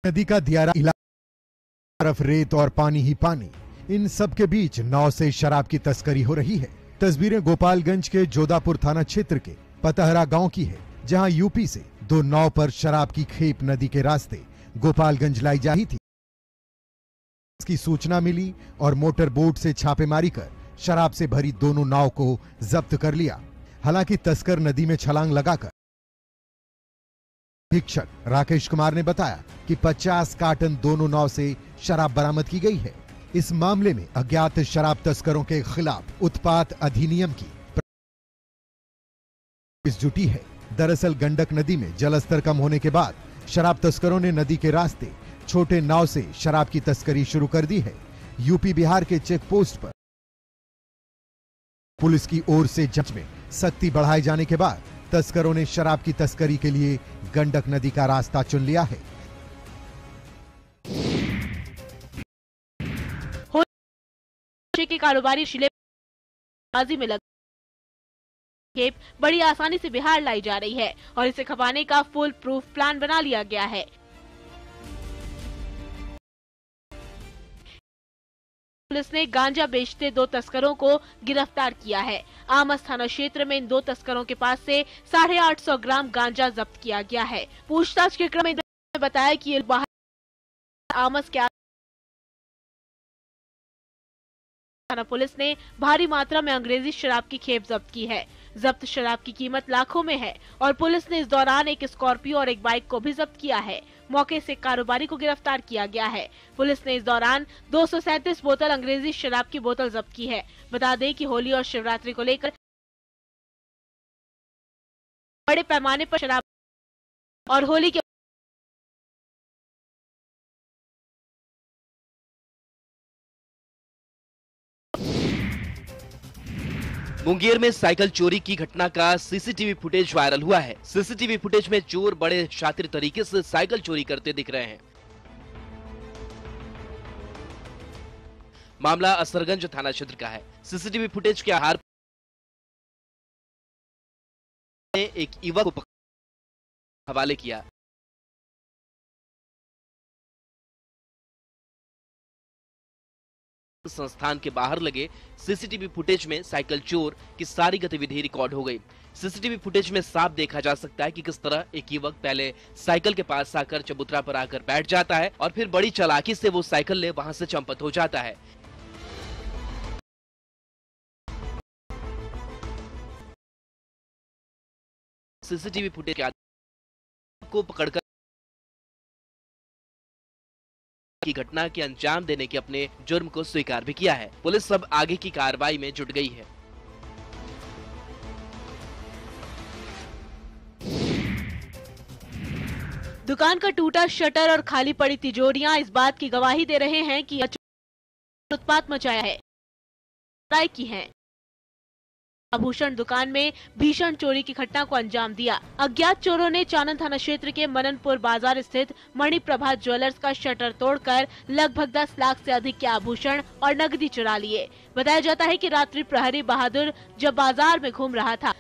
नदी का दियारा इलाका, तरफ रेत और पानी ही पानी, इन सब के बीच नाव से शराब की तस्करी हो रही है। तस्वीरें गोपालगंज के जोधापुर थाना क्षेत्र के पतहरा गांव की है, जहां यूपी से 2 नाव पर शराब की खेप नदी के रास्ते गोपालगंज लाई जा रही थी। इसकी सूचना मिली और मोटर बोट से छापेमारी कर शराब से भरी दोनों नाव को जब्त कर लिया। हालांकि तस्कर नदी में छलांग लगाकर, अधीक्षक राकेश कुमार ने बताया कि 50 कार्टन दोनों नाव से शराब बरामद की गई है। इस मामले में अज्ञात शराब तस्करों के खिलाफ उत्पाद अधिनियम की पुलिस जुटी है। दरअसल गंडक नदी में जलस्तर कम होने के बाद शराब तस्करों ने नदी के रास्ते छोटे नाव से शराब की तस्करी शुरू कर दी है। यूपी बिहार के चेक पोस्ट पर पुलिस की ओर से जांच में सख्ती बढ़ाए जाने के बाद तस्करों ने शराब की तस्करी के लिए गंडक नदी का रास्ता चुन लिया है। के कारोबारी शिलेबाजी में लग खेप बड़ी आसानी से बिहार लाई जा रही है और इसे खपाने का फुल प्रूफ प्लान बना लिया गया है। पुलिस ने गांजा बेचते 2 तस्करों को गिरफ्तार किया है। आमस थाना क्षेत्र में इन 2 तस्करों के पास से 850 ग्राम गांजा जब्त किया गया है। पूछताछ के क्रम में बताया कि ये बाहर आमस के थाना पुलिस ने भारी मात्रा में अंग्रेजी शराब की खेप जब्त की है। जब्त शराब की कीमत लाखों में है और पुलिस ने इस दौरान एक स्कॉर्पियो और एक बाइक को भी जब्त किया है। मौके से कारोबारी को गिरफ्तार किया गया है। पुलिस ने इस दौरान 237 बोतल अंग्रेजी शराब की बोतल जब्त की है। बता दें कि होली और शिवरात्रि को लेकर बड़े पैमाने पर शराब और होली के मुंगेर में साइकिल चोरी की घटना का सीसीटीवी फुटेज वायरल हुआ है। सीसीटीवी फुटेज में चोर बड़े शातिर तरीके से साइकिल चोरी करते दिख रहे हैं। मामला असरगंज थाना क्षेत्र का है। सीसीटीवी फुटेज के आधार पर एक युवक को हवाले किया। संस्थान के बाहर लगे सीसीटीवी फुटेज में साइकिल चोर की सारी गतिविधि रिकॉर्ड हो गई। सीसीटीवी फुटेज में साफ देखा जा सकता है कि किस तरह एक युवक पहले साइकिल के पास आकर चबूतरा पर आकर बैठ जाता है और फिर बड़ी चालाकी से वो साइकिल ले वहां से चंपत हो जाता है। सीसीटीवी फुटेज के आधार को पकड़कर की घटना के अंजाम देने के अपने जुर्म को स्वीकार भी किया है। पुलिस सब आगे की कार्रवाई में जुट गई है। दुकान का टूटा शटर और खाली पड़ी तिजोरियां इस बात की गवाही दे रहे हैं कि उत्पात मचाया है की है। आभूषण दुकान में भीषण चोरी की घटना को अंजाम दिया। अज्ञात चोरों ने चानन थाना क्षेत्र के मननपुर बाजार स्थित मणिप्रभा ज्वेलर्स का शटर तोड़कर लगभग 10 लाख से अधिक के आभूषण और नकदी चुरा लिए। बताया जाता है कि रात्रि प्रहरी बहादुर जब बाजार में घूम रहा था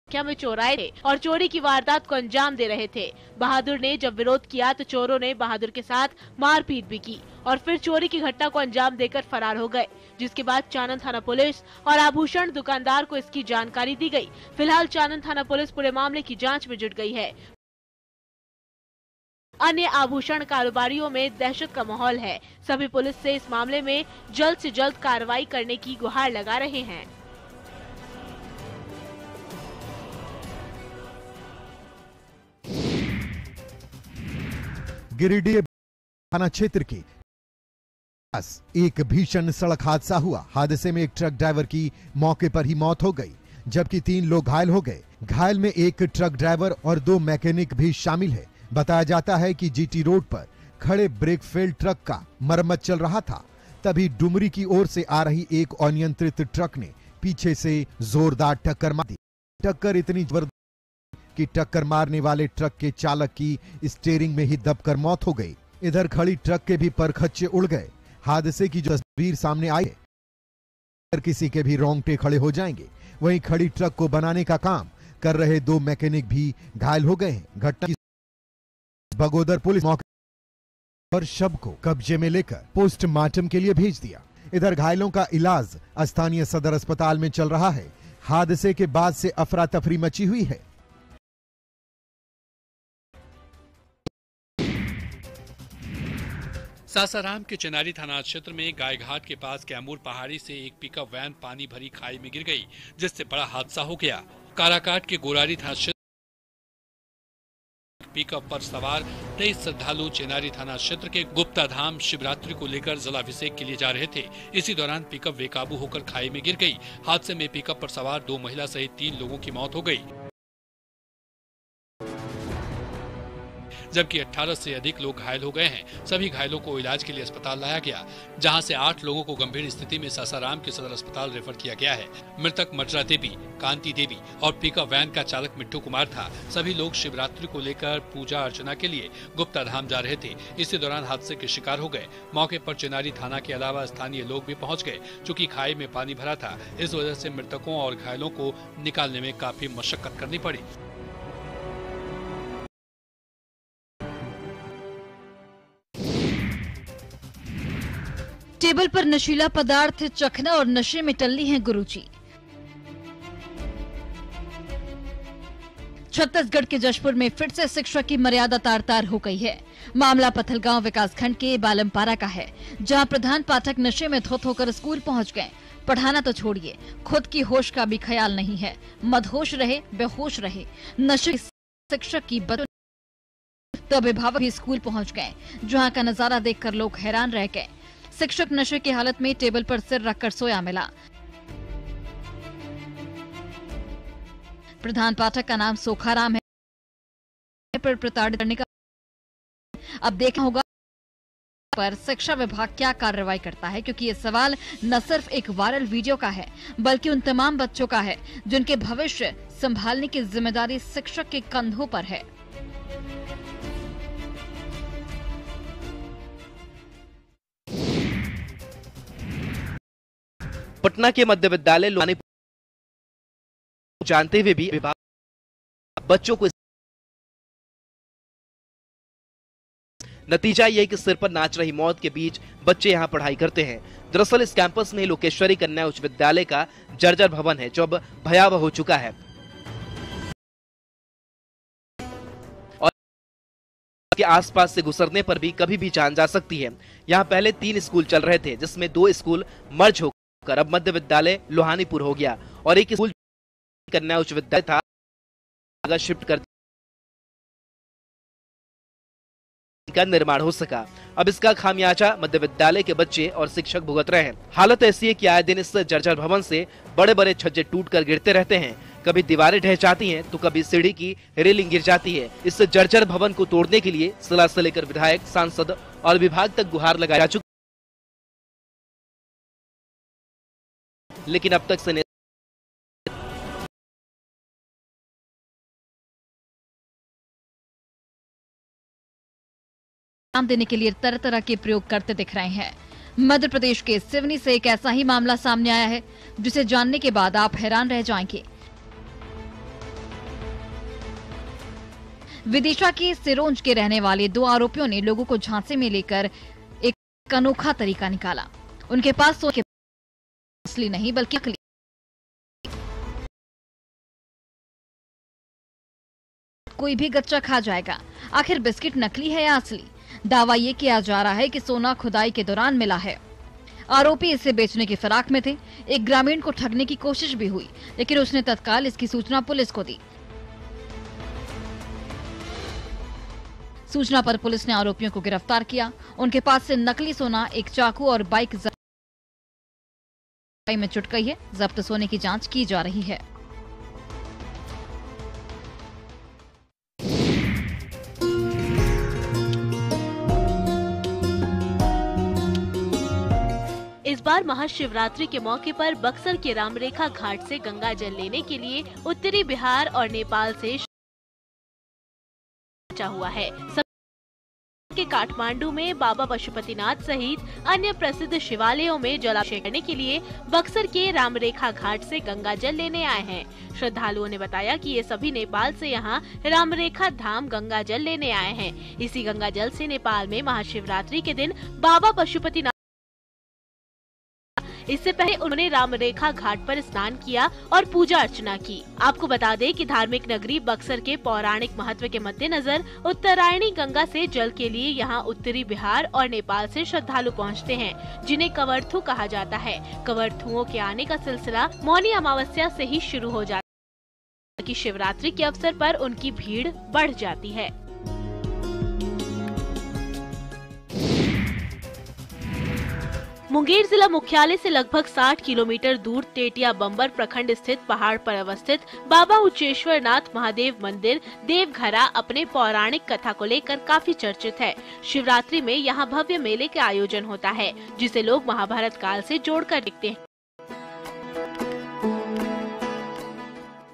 में चोर आए थे और चोरी की वारदात को अंजाम दे रहे थे। बहादुर ने जब विरोध किया तो चोरों ने बहादुर के साथ मारपीट भी की और फिर चोरी की घटना को अंजाम देकर फरार हो गए, जिसके बाद चानन थाना पुलिस और आभूषण दुकानदार को इसकी जानकारी दी गई। फिलहाल चानन थाना पुलिस पूरे मामले की जांच में जुट गई है। अन्य आभूषण कारोबारियों में दहशत का माहौल है। सभी पुलिस से इस मामले में जल्द से जल्द कार्रवाई करने की गुहार लगा रहे हैं। गिरिडीह थाना क्षेत्र के पास एक भीषण सड़क हादसा हुआ। हादसे में एक ट्रक ड्राइवर की मौके पर ही मौत हो गई, जबकि 3 लोग घायल हो गए। घायल में एक ट्रक ड्राइवर और 2 मैकेनिक भी शामिल है। बताया जाता है कि जीटी रोड पर खड़े ब्रेक फेल ट्रक का मरम्मत चल रहा था, तभी डुमरी की ओर से आ रही एक अनियंत्रित ट्रक ने पीछे से जोरदार टक्कर मार दी। टक्कर इतनी जबरदस्त कि टक्कर मारने वाले ट्रक के चालक की स्टीयरिंग में ही दबकर मौत हो गई। इधर खड़ी ट्रक के भी परखच्चे उड़ गए। हादसे की जो तस्वीर सामने आई है, किसी के भी रोंगटे खड़े हो जाएंगे। वहीं खड़ी ट्रक को बनाने का काम कर रहे 2 मैकेनिक भी घायल हो गए हैं। घटना की बगोदर पुलिस मौके पर शव को कब्जे में लेकर पोस्टमार्टम के लिए भेज दिया। इधर घायलों का इलाज स्थानीय सदर अस्पताल में चल रहा है। हादसे के बाद से अफरा तफरी मची हुई है। सासाराम के चिनारी थाना क्षेत्र में गायघाट के पास कैमूर पहाड़ी से एक पिकअप वैन पानी भरी खाई में गिर गई, जिससे बड़ा हादसा हो गया। काराकाट के गोरारी थाना क्षेत्र पिकअप पर सवार 23 श्रद्धालु चिनारी थाना क्षेत्र के गुप्ता धाम शिवरात्रि को लेकर जलाभिषेक के लिए जा रहे थे। इसी दौरान पिकअप बेकाबू होकर खाई में गिर गई। हादसे में पिकअप पर सवार 2 महिला सहित 3 लोगों की मौत हो गई, जबकि 18 से अधिक लोग घायल हो गए हैं। सभी घायलों को इलाज के लिए अस्पताल लाया गया, जहां से 8 लोगों को गंभीर स्थिति में सासाराम के सदर अस्पताल रेफर किया गया है। मृतक मटरा देवी, कांति देवी और पिकअप वैन का चालक मिट्टू कुमार था। सभी लोग शिवरात्रि को लेकर पूजा अर्चना के लिए गुप्ता धाम जा रहे थे। इसी दौरान हादसे के शिकार हो गए। मौके पर चिनारी थाना के अलावा स्थानीय लोग भी पहुंच गए, चूँकि खाई में पानी भरा था। इस वजह से मृतकों और घायलों को निकालने में काफी मशक्कत करनी पड़ी। टेबल पर नशीला पदार्थ चखना और नशे में टल्ली हैं गुरुजी। छत्तीसगढ़ के जशपुर में फिर से शिक्षा की मर्यादा तार तार हो गई है। मामला पथलगांव विकासखंड के बालमपारा का है, जहां प्रधान पाठक नशे में धुत होकर स्कूल पहुंच गए। पढ़ाना तो छोड़िए, खुद की होश का भी ख्याल नहीं है। मदहोश रहे, बेहोश रहे। नशे शिक्षक की तो अभिभावक भी स्कूल पहुंच गए, जहां का नजारा देखकर लोग हैरान रह गए। शिक्षक नशे की हालत में टेबल पर सिर रखकर सोया मिला। प्रधान पाठक का नाम सोखाराम है, पर प्रताड़ित करने का अब देखना होगा पर शिक्षा विभाग क्या कार्रवाई करता है, क्योंकि ये सवाल न सिर्फ एक वायरल वीडियो का है, बल्कि उन तमाम बच्चों का है जिनके भविष्य संभालने की जिम्मेदारी शिक्षक के कंधों पर है। पटना के मध्य विद्यालय लोहानी जानते हुए भी विभाग बच्चों को नतीजा यह कि सिर पर नाच रही मौत के बीच बच्चे यहां पढ़ाई करते हैं। दरअसल इस कैंपस में लोकेश्वरी कन्या उच्च विद्यालय का जर्जर भवन है, जो अब भयावह हो चुका है और के आसपास से गुजरने पर भी कभी भी जान जा सकती है। यहां पहले 3 स्कूल चल रहे थे, जिसमें 2 स्कूल मर्ज हो अब मध्य विद्यालय लोहानीपुर हो गया और एक स्कूल कन्या उच्च विद्यालय था शिफ्ट कर का निर्माण हो सका। अब इसका खामियाजा मध्य विद्यालय के बच्चे और शिक्षक भुगत रहे हैं। हालत ऐसी है कि आए दिन इस जर्जर भवन से बड़े बड़े छज्जे टूटकर गिरते रहते हैं। कभी दीवारें ढह जाती हैं तो कभी सीढ़ी की रेलिंग गिर जाती है। इस जर्जर भवन को तोड़ने के लिए जिला से लेकर विधायक, सांसद और विभाग तक गुहार लगाई जा चुकी, लेकिन अब तक से नाम देने के लिए तरह तरह के प्रयोग करते दिख रहे हैं। मध्य प्रदेश के सिवनी से एक ऐसा ही मामला सामने आया है, जिसे जानने के बाद आप हैरान रह जाएंगे। विदिशा के सिरोंज के रहने वाले 2 आरोपियों ने लोगों को झांसे में लेकर एक अनोखा तरीका निकाला। उनके पास सोने के असली नहीं बल्कि नकली कोई भी गच्चा खा जाएगा। आखिर बिस्किट नकली है या असली? दावा ये किया जा रहा है कि सोना खुदाई के दौरान मिला है। आरोपी इसे बेचने की फिराक में थे। एक ग्रामीण को ठगने की कोशिश भी हुई, लेकिन उसने तत्काल इसकी सूचना पुलिस को दी। सूचना पर पुलिस ने आरोपियों को गिरफ्तार किया। उनके पास से नकली सोना, एक चाकू और बाइक में जुट गई है। जब्त सोने की जांच की जा रही है। इस बार महाशिवरात्रि के मौके पर बक्सर के रामरेखा घाट से गंगा जल लेने के लिए उत्तरी बिहार और नेपाल से हुआ है। के काठमांडू में बाबा पशुपतिनाथ सहित अन्य प्रसिद्ध शिवालयों में जलाभिषेक करने के लिए बक्सर के रामरेखा घाट से गंगा जल लेने आए हैं। श्रद्धालुओं ने बताया कि ये सभी नेपाल से यहाँ रामरेखा धाम गंगा जल लेने आए हैं। इसी गंगा जल से नेपाल में महाशिवरात्रि के दिन बाबा पशुपतिनाथ, इससे पहले उन्होंने रामरेखा घाट पर स्नान किया और पूजा अर्चना की। आपको बता दें कि धार्मिक नगरी बक्सर के पौराणिक महत्व के मद्देनजर उत्तरायणी गंगा से जल के लिए यहां उत्तरी बिहार और नेपाल से श्रद्धालु पहुंचते हैं, जिन्हें कवरथू कहा जाता है। कवरथुओं के आने का सिलसिला मौनी अमावस्या से ही शुरू हो जाता है कि शिवरात्रि के अवसर पर उनकी भीड़ बढ़ जाती है। मुंगेर जिला मुख्यालय से लगभग 60 किलोमीटर दूर टेटिया बम्बर प्रखंड स्थित पहाड़ पर अवस्थित बाबा उच्चेश्वर नाथ महादेव मंदिर देवघरा अपने पौराणिक कथा को लेकर काफी चर्चित है। शिवरात्रि में यहां भव्य मेले का आयोजन होता है, जिसे लोग महाभारत काल से जोड़कर देखते हैं।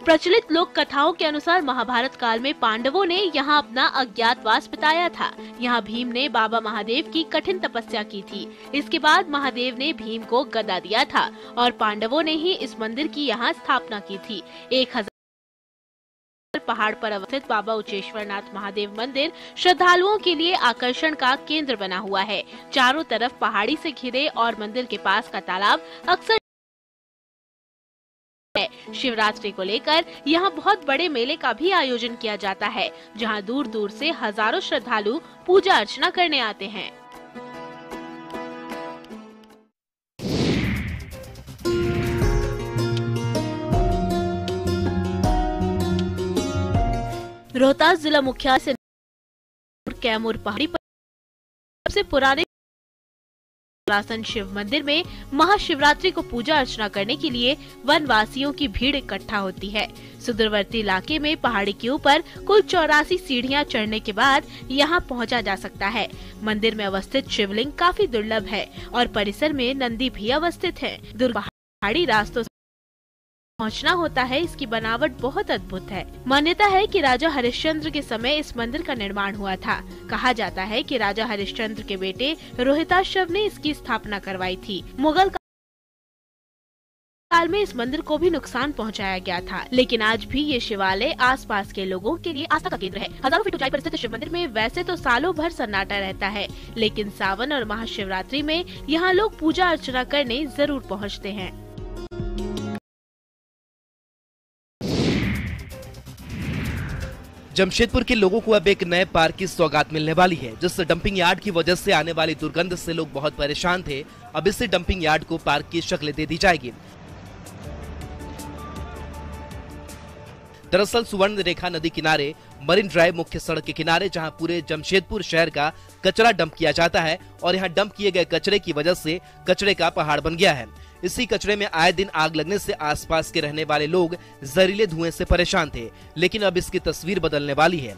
प्रचलित लोक कथाओं के अनुसार महाभारत काल में पांडवों ने यहाँ अपना अज्ञातवास बिताया था। यहाँ भीम ने बाबा महादेव की कठिन तपस्या की थी। इसके बाद महादेव ने भीम को गदा दिया था और पांडवों ने ही इस मंदिर की यहाँ स्थापना की थी। 1000 पहाड़ पर अवस्थित बाबा उच्चेश्वरनाथ महादेव मंदिर श्रद्धालुओं के लिए आकर्षण का केंद्र बना हुआ है। चारों तरफ पहाड़ी से घिरे और मंदिर के पास का तालाब अक्सर शिवरात्रि को लेकर यहाँ बहुत बड़े मेले का भी आयोजन किया जाता है, जहाँ दूर दूर से हजारों श्रद्धालु पूजा अर्चना करने आते हैं। रोहतास जिला मुख्यालय से कैमूर पहाड़ी पर सबसे पुराने पुरातन शिव मंदिर में महाशिवरात्रि को पूजा अर्चना करने के लिए वनवासियों की भीड़ इकट्ठा होती है। सुदूरवर्ती इलाके में पहाड़ी के ऊपर कुल 84 सीढ़ियां चढ़ने के बाद यहां पहुंचा जा सकता है। मंदिर में अवस्थित शिवलिंग काफी दुर्लभ है और परिसर में नंदी भी अवस्थित है। पहाड़ी रास्तों से पहुंचना होता है। इसकी बनावट बहुत अद्भुत है। मान्यता है कि राजा हरिश्चंद्र के समय इस मंदिर का निर्माण हुआ था। कहा जाता है कि राजा हरिश्चंद्र के बेटे रोहिताश्व ने इसकी स्थापना करवाई थी। मुगल काल में इस मंदिर को भी नुकसान पहुंचाया गया था, लेकिन आज भी ये शिवालय आसपास के लोगों के लिए आस्था का केंद्र है। हजारों फीट ऊंचाई पर स्थित शिव मंदिर में वैसे तो सालों भर सन्नाटा रहता है, लेकिन सावन और महाशिवरात्रि में यहाँ लोग पूजा अर्चना करने जरूर पहुँचते हैं। जमशेदपुर के लोगों को अब एक नए पार्क की सौगात मिलने वाली है, जिससे डंपिंग यार्ड की वजह से आने वाली दुर्गंध से लोग बहुत परेशान थे। अब इससे डंपिंग यार्ड को पार्क की शक्ल दे दी जाएगी। दरअसल सुवर्ण रेखा नदी किनारे मरीन ड्राइव मुख्य सड़क के किनारे, जहां पूरे जमशेदपुर शहर का कचरा डंप किया जाता है और यहां डंप किए गए कचरे की वजह से कचरे का पहाड़ बन गया है। इसी कचरे में आए दिन आग लगने से आसपास के रहने वाले लोग जहरीले धुएं से परेशान थे, लेकिन अब इसकी तस्वीर बदलने वाली है।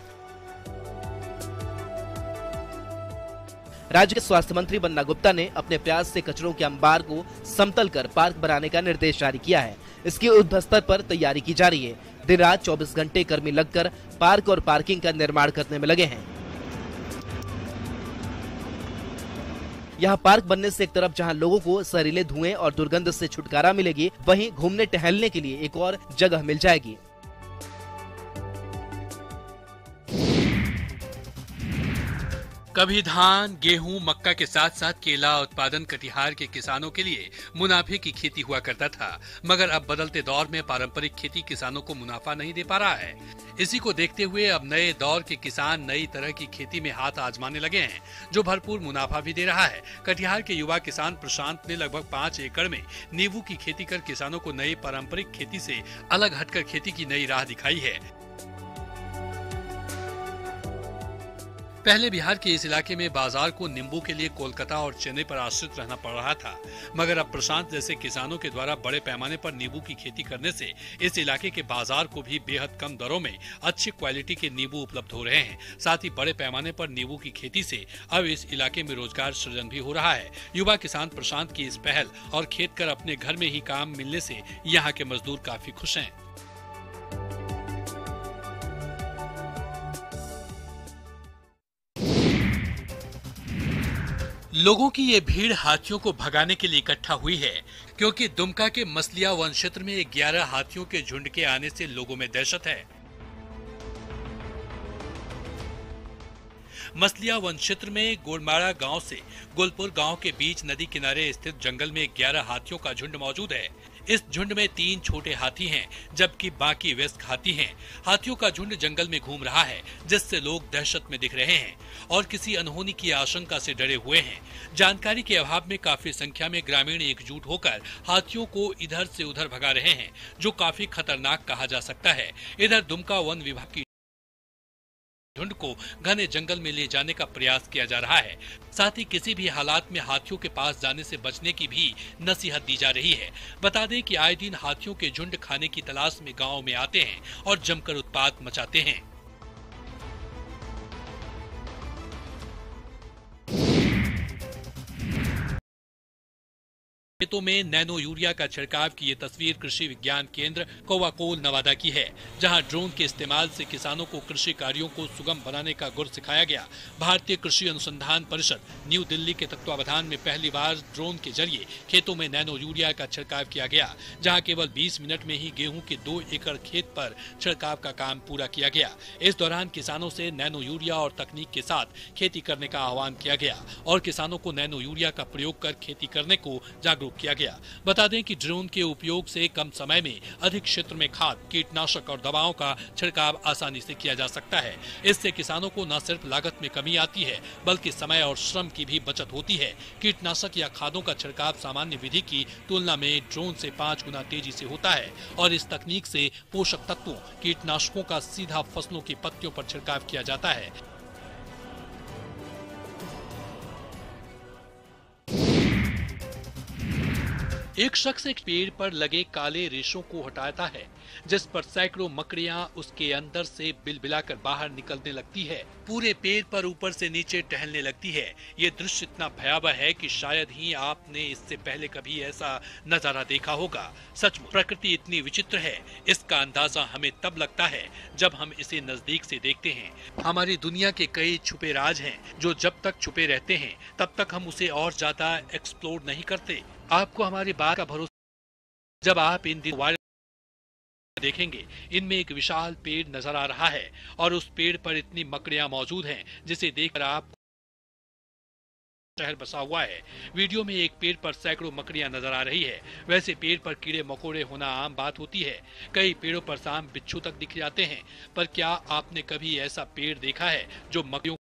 राज्य के स्वास्थ्य मंत्री बन्ना गुप्ता ने अपने प्रयास से कचरों के अंबार को समतल कर पार्क बनाने का निर्देश जारी किया है। इसकी युद्ध स्तर पर तैयारी की जा रही है। दिन रात 24 घंटे कर्मी लगकर पार्क और पार्किंग का निर्माण करने में लगे हैं। यहाँ पार्क बनने से एक तरफ जहाँ लोगों को जहरीले धुएं और दुर्गंध से छुटकारा मिलेगी, वहीं घूमने टहलने के लिए एक और जगह मिल जाएगी। कभी धान, गेहूं, मक्का के साथ साथ केला उत्पादन कटिहार के किसानों के लिए मुनाफे की खेती हुआ करता था, मगर अब बदलते दौर में पारंपरिक खेती किसानों को मुनाफा नहीं दे पा रहा है। इसी को देखते हुए अब नए दौर के किसान नई तरह की खेती में हाथ आजमाने लगे हैं, जो भरपूर मुनाफा भी दे रहा है। कटिहार के युवा किसान प्रशांत ने लगभग 5 एकड़ में नींबू की खेती कर किसानों को नई पारंपरिक खेती से अलग हटकर खेती की नई राह दिखाई है। पहले बिहार के इस इलाके में बाजार को नींबू के लिए कोलकाता और चेन्नई पर आश्रित रहना पड़ रहा था, मगर अब प्रशांत जैसे किसानों के द्वारा बड़े पैमाने पर नींबू की खेती करने से इस इलाके के बाजार को भी बेहद कम दरों में अच्छी क्वालिटी के नींबू उपलब्ध हो रहे हैं। साथ ही बड़े पैमाने पर नींबू की खेती से अब इस इलाके में रोजगार सृजन भी हो रहा है। युवा किसान प्रशांत की इस पहल और खेत कर अपने घर में ही काम मिलने से यहाँ के मजदूर काफी खुश हैं। लोगों की ये भीड़ हाथियों को भगाने के लिए इकट्ठा हुई है, क्योंकि दुमका के मसलिया वन क्षेत्र में 11 हाथियों के झुंड के आने से लोगों में दहशत है। मसलिया वन क्षेत्र में गोलमारा गांव से गुलपुर गांव के बीच नदी किनारे स्थित जंगल में 11 हाथियों का झुंड मौजूद है। इस झुंड में 3 छोटे हाथी हैं, जबकि बाकी वयस्क हाथी हैं। हाथियों का झुंड जंगल में घूम रहा है, जिससे लोग दहशत में दिख रहे हैं और किसी अनहोनी की आशंका से डरे हुए हैं। जानकारी के अभाव में काफी संख्या में ग्रामीण एकजुट होकर हाथियों को इधर से उधर भगा रहे हैं, जो काफी खतरनाक कहा जा सकता है। इधर दुमका वन विभाग की झुंड को घने जंगल में ले जाने का प्रयास किया जा रहा है। साथ ही किसी भी हालात में हाथियों के पास जाने से बचने की भी नसीहत दी जा रही है। बता दें कि आए दिन हाथियों के झुंड खाने की तलाश में गांव में आते हैं और जमकर उत्पात मचाते हैं। खेतों में नैनो यूरिया का छिड़काव की ये तस्वीर कृषि विज्ञान केंद्र कोवाकोल नवादा की है, जहां ड्रोन के इस्तेमाल से किसानों को कृषि कार्यों को सुगम बनाने का गुर सिखाया गया। भारतीय कृषि अनुसंधान परिषद न्यू दिल्ली के तत्वावधान में पहली बार ड्रोन के जरिए खेतों में नैनो यूरिया का छिड़काव किया गया, जहां केवल 20 मिनट में ही गेहूं के 2 एकड़ खेत पर छिड़काव का काम पूरा किया गया। इस दौरान किसानों से नैनो यूरिया और तकनीक के साथ खेती करने का आह्वान किया गया और किसानों को नैनो यूरिया का प्रयोग कर खेती करने को जागरूक किया गया। बता दें कि ड्रोन के उपयोग से कम समय में अधिक क्षेत्र में खाद, कीटनाशक और दवाओं का छिड़काव आसानी से किया जा सकता है। इससे किसानों को न सिर्फ लागत में कमी आती है, बल्कि समय और श्रम की भी बचत होती है। कीटनाशक या खादों का छिड़काव सामान्य विधि की तुलना में ड्रोन से 5 गुना तेजी से होता है और इस तकनीक से पोषक तत्वों, कीटनाशकों का सीधा फसलों की पत्तियों पर छिड़काव किया जाता है। एक शख्स एक पेड़ पर लगे काले रेशों को हटाता है, जिस पर सैकड़ों मकड़ियां उसके अंदर से बिलबिलाकर बाहर निकलने लगती है। पूरे पेड़ पर ऊपर से नीचे टहलने लगती है। ये दृश्य इतना भयावह है कि शायद ही आपने इससे पहले कभी ऐसा नजारा देखा होगा। सचमुच प्रकृति इतनी विचित्र है, इसका अंदाजा हमें तब लगता है जब हम इसे नजदीक से देखते हैं। हमारी दुनिया के कई छुपे राज हैं, जो जब तक छुपे रहते हैं तब तक हम उसे और ज्यादा एक्सप्लोर नहीं करते। आपको हमारी बात का भरोसा जब आप इन दिन देखेंगे। इनमें एक विशाल पेड़ नजर आ रहा है और उस पेड़ पर इतनी मकड़ियां मौजूद हैं, जिसे देखकर आप शहर बसा हुआ है। वीडियो में एक पेड़ पर सैकड़ों मकड़ियां नजर आ रही है। वैसे पेड़ पर कीड़े मकोड़े होना आम बात होती है। कई पेड़ों पर सांप बिच्छू तक दिख जाते हैं, पर क्या आपने कभी ऐसा पेड़ देखा है जो मकड़ियों?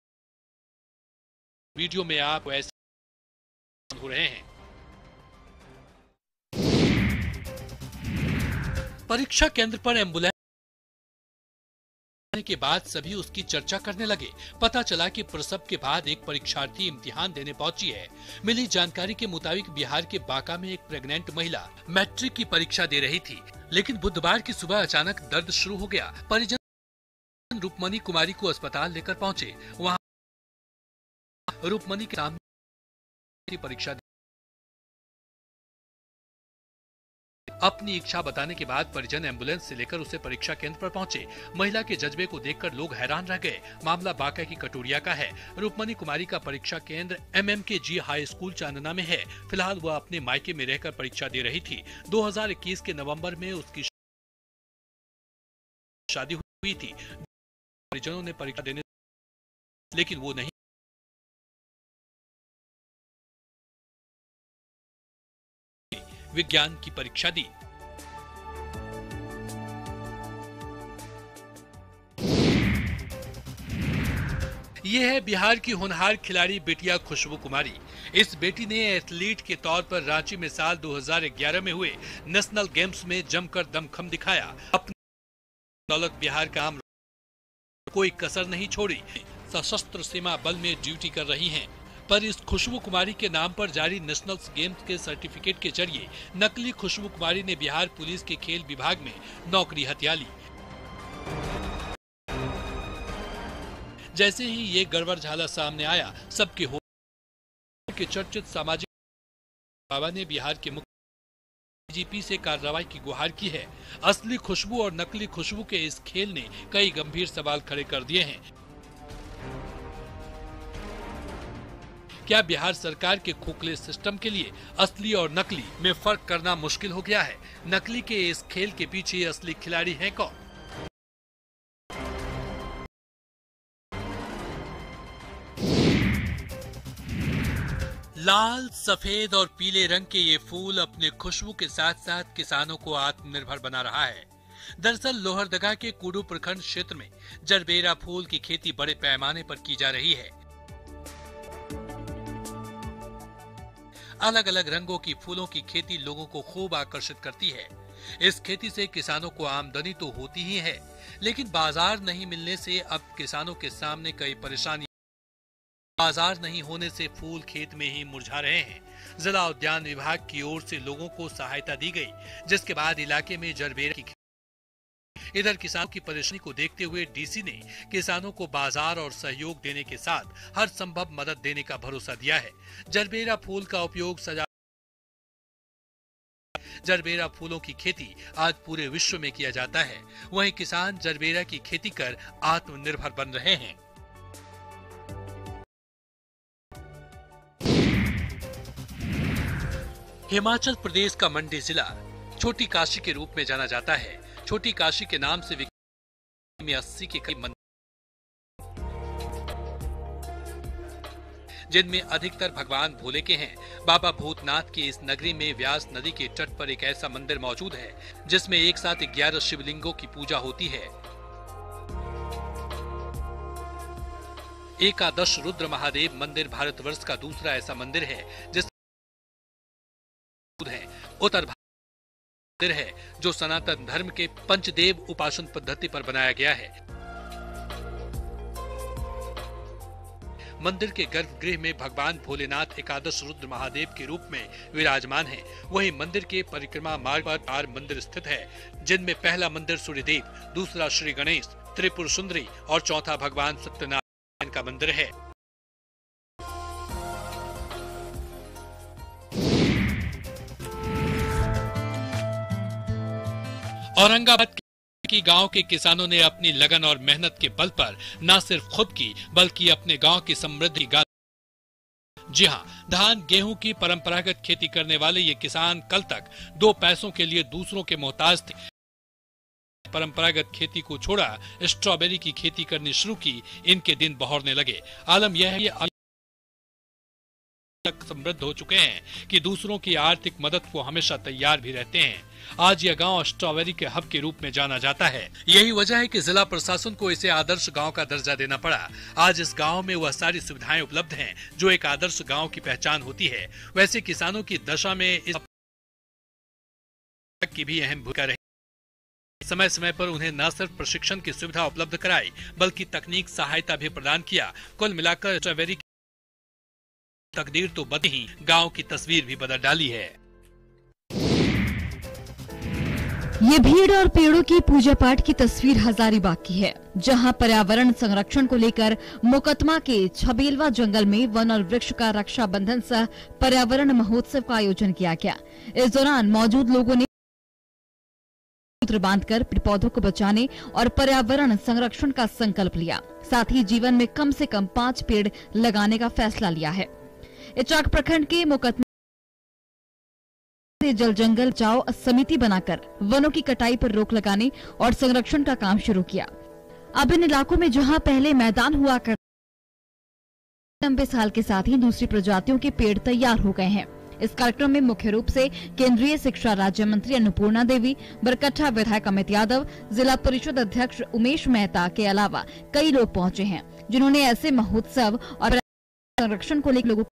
वीडियो में आप ऐसे हो रहे हैं। परीक्षा केंद्र पर एम्बुलेंस के बाद सभी उसकी चर्चा करने लगे। पता चला कि प्रसव के बाद एक परीक्षार्थी इम्तिहान देने पहुंची है। मिली जानकारी के मुताबिक बिहार के बांका में एक प्रेग्नेंट महिला मैट्रिक की परीक्षा दे रही थी, लेकिन बुधवार की सुबह अचानक दर्द शुरू हो गया। परिजन रूपमनी कुमारी को अस्पताल लेकर पहुंचे। वहां रूपमनी के सामने परीक्षा अपनी इच्छा बताने के बाद परिजन एम्बुलेंस से लेकर उसे परीक्षा केंद्र पर पहुंचे। महिला के जज्बे को देखकर लोग हैरान रह गए। मामला बांका की कटोरिया का है। रूपमनी कुमारी का परीक्षा केंद्र MMKG हाई स्कूल चांदना में है। फिलहाल वह अपने मायके में रहकर परीक्षा दे रही थी। 2021 के नवंबर में उसकी शादी हुई थी। परिजनों ने परीक्षा देने, लेकिन वो नहीं विज्ञान की परीक्षा दी। ये है बिहार की होनहार खिलाड़ी बेटिया खुशबू कुमारी। इस बेटी ने एथलीट के तौर पर रांची में साल 2011 में हुए नेशनल गेम्स में जमकर दमखम दिखाया। अपनी दौलत बिहार का आम कोई कसर नहीं छोड़ी। सशस्त्र सीमा बल में ड्यूटी कर रही हैं। पर इस खुशबू कुमारी के नाम पर जारी नेशनल गेम्स के सर्टिफिकेट के जरिए नकली खुशबू कुमारी ने बिहार पुलिस के खेल विभाग में नौकरी हथिया ली। जैसे ही ये गड़बड़ झाला सामने आया, सबके होश के चर्चित सामाजिक बाबा ने बिहार के मुख्य DGP से कार्रवाई की गुहार की है। असली खुशबू और नकली खुशबू के इस खेल ने कई गंभीर सवाल खड़े कर दिए हैं। क्या बिहार सरकार के खोखले सिस्टम के लिए असली और नकली में फर्क करना मुश्किल हो गया है? नकली के इस खेल के पीछे असली खिलाड़ी हैं कौन? लाल, सफेद और पीले रंग के ये फूल अपने खुशबू के साथ साथ किसानों को आत्मनिर्भर बना रहा है। दरअसल लोहरदगा के कुडू प्रखंड क्षेत्र में जरबेरा फूल की खेती बड़े पैमाने पर की जा रही है। अलग अलग रंगों की फूलों की खेती लोगों को खूब आकर्षित करती है। इस खेती से किसानों को आमदनी तो होती ही है, लेकिन बाजार नहीं मिलने से अब किसानों के सामने कई परेशानी। बाजार नहीं होने से फूल खेत में ही मुरझा रहे हैं। जिला उद्यान विभाग की ओर से लोगों को सहायता दी गई, जिसके बाद इलाके में जरबेरा की इधर किसानों की परेशानी को देखते हुए डीसी ने किसानों को बाजार और सहयोग देने के साथ हर संभव मदद देने का भरोसा दिया है। जरबेरा फूल का उपयोग जरबेरा फूलों की खेती आज पूरे विश्व में किया जाता है। वहीं किसान जरबेरा की खेती कर आत्मनिर्भर बन रहे हैं। हिमाचल प्रदेश का मंडी जिला छोटी काशी के रूप में जाना जाता है। छोटी काशी के नाम से में 80 के करीब मंदिर, जिनमें अधिकतर भगवान भोले के हैं। बाबा भूतनाथ की इस नगरी में व्यास नदी के तट पर एक ऐसा मंदिर मौजूद है जिसमें एक साथ 11 शिवलिंगों की पूजा होती है। एकादश रुद्र महादेव मंदिर भारतवर्ष का दूसरा ऐसा मंदिर है जिस है उत्तर मंदिर है जो सनातन धर्म के पंचदेव उपासन पद्धति पर बनाया गया है। मंदिर के गर्भगृह में भगवान भोलेनाथ एकादश रुद्र महादेव के रूप में विराजमान हैं। वहीं मंदिर के परिक्रमा मार्ग पर 4 मंदिर स्थित है, जिनमें पहला मंदिर सूर्यदेव, दूसरा श्री गणेश, त्रिपुर सुंदरी और चौथा भगवान सत्यनारायण का मंदिर है। औरंगाबाद की गांव के किसानों ने अपनी लगन और मेहनत के बल पर न सिर्फ खुद की बल्कि अपने गांव की समृद्धि गा। जी हां, धान गेहूं की परंपरागत खेती करने वाले ये किसान कल तक 2 पैसों के लिए दूसरों के मोहताज थे। परंपरागत खेती को छोड़ा, स्ट्रॉबेरी की खेती करनी शुरू की। इनके दिन बहरने लगे। आलम यह है तक समृद्ध हो चुके हैं कि दूसरों की आर्थिक मदद को हमेशा तैयार भी रहते हैं। आज यह गांव स्ट्रॉबेरी के हब के रूप में जाना जाता है। यही वजह है कि जिला प्रशासन को इसे आदर्श गांव का दर्जा देना पड़ा। आज इस गांव में वह सारी सुविधाएं उपलब्ध हैं जो एक आदर्श गांव की पहचान होती है। वैसे किसानों की दशा में इस की भी अहम भूमिका रही। समय समय पर उन्हें न सिर्फ प्रशिक्षण की सुविधा उपलब्ध कराई बल्कि तकनीक सहायता भी प्रदान किया। कुल मिलाकर स्ट्रॉबेरी तकदीर तो बदली ही, गांव की तस्वीर भी बदल डाली है। ये भीड़ और पेड़ों की पूजा पाठ की तस्वीर हजारीबाग की है, जहां पर्यावरण संरक्षण को लेकर मुकदमा के छबेलवा जंगल में वन और वृक्ष का रक्षाबंधन सह पर्यावरण महोत्सव का आयोजन किया गया। इस दौरान मौजूद लोगों ने सूत्र बांधकर पेड़ पौधों को बचाने और पर्यावरण संरक्षण का संकल्प लिया। साथ ही जीवन में कम से कम 5 पेड़ लगाने का फैसला लिया है। इचाक प्रखंड के मुकदमा से जल जंगल बचाओ समिति बनाकर वनों की कटाई पर रोक लगाने और संरक्षण का काम शुरू किया। अब इन इलाकों में जहां पहले मैदान हुआ करते लंबे साल के साथ ही दूसरी प्रजातियों के पेड़ तैयार हो गए हैं। इस कार्यक्रम में मुख्य रूप से केंद्रीय शिक्षा राज्य मंत्री अन्नपूर्णा देवी, बरकट्ठा विधायक अमित यादव, जिला परिषद अध्यक्ष उमेश मेहता के अलावा कई लोग पहुंचे हैं, जिन्होंने ऐसे महोत्सव और संरक्षण को लेकर लोगों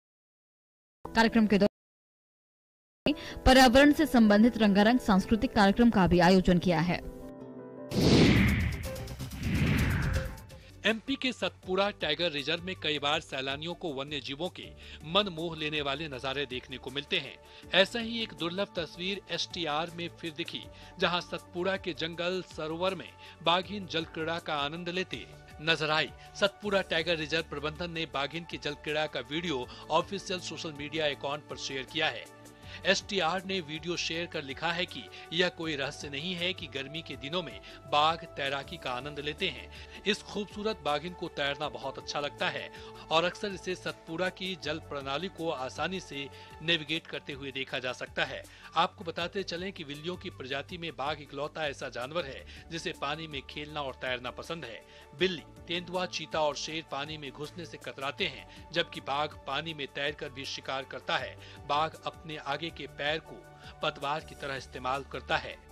कार्यक्रम के दौरान पर्यावरण से संबंधित रंगारंग सांस्कृतिक कार्यक्रम का भी आयोजन किया है। एमपी के सतपुड़ा टाइगर रिजर्व में कई बार सैलानियों को वन्य जीवों के मन मोह लेने वाले नजारे देखने को मिलते हैं। ऐसा ही एक दुर्लभ तस्वीर एसटीआर में फिर दिखी, जहां सतपुड़ा के जंगल सरोवर में बाघिन जल क्रीड़ा का आनंद लेते नजर आई। सतपुड़ा टाइगर रिजर्व प्रबंधन ने बाघिन की जल क्रीड़ा का video official social media account पर शेयर किया है। STR ने वीडियो शेयर कर लिखा है कि यह कोई रहस्य नहीं है कि गर्मी के दिनों में बाघ तैराकी का आनंद लेते हैं। इस खूबसूरत बाघिन को तैरना बहुत अच्छा लगता है और अक्सर इसे सतपुड़ा की जल प्रणाली को आसानी से नेविगेट करते हुए देखा जा सकता है। आपको बताते चलें कि बिल्लियों की प्रजाति में बाघ इकलौता ऐसा जानवर है जिसे पानी में खेलना और तैरना पसंद है। बिल्ली, तेंदुआ, चीता और शेर पानी में घुसने से कतराते हैं, जबकि बाघ पानी में तैरकर भी शिकार करता है। बाघ अपने आगे के पैर को पतवार की तरह इस्तेमाल करता है।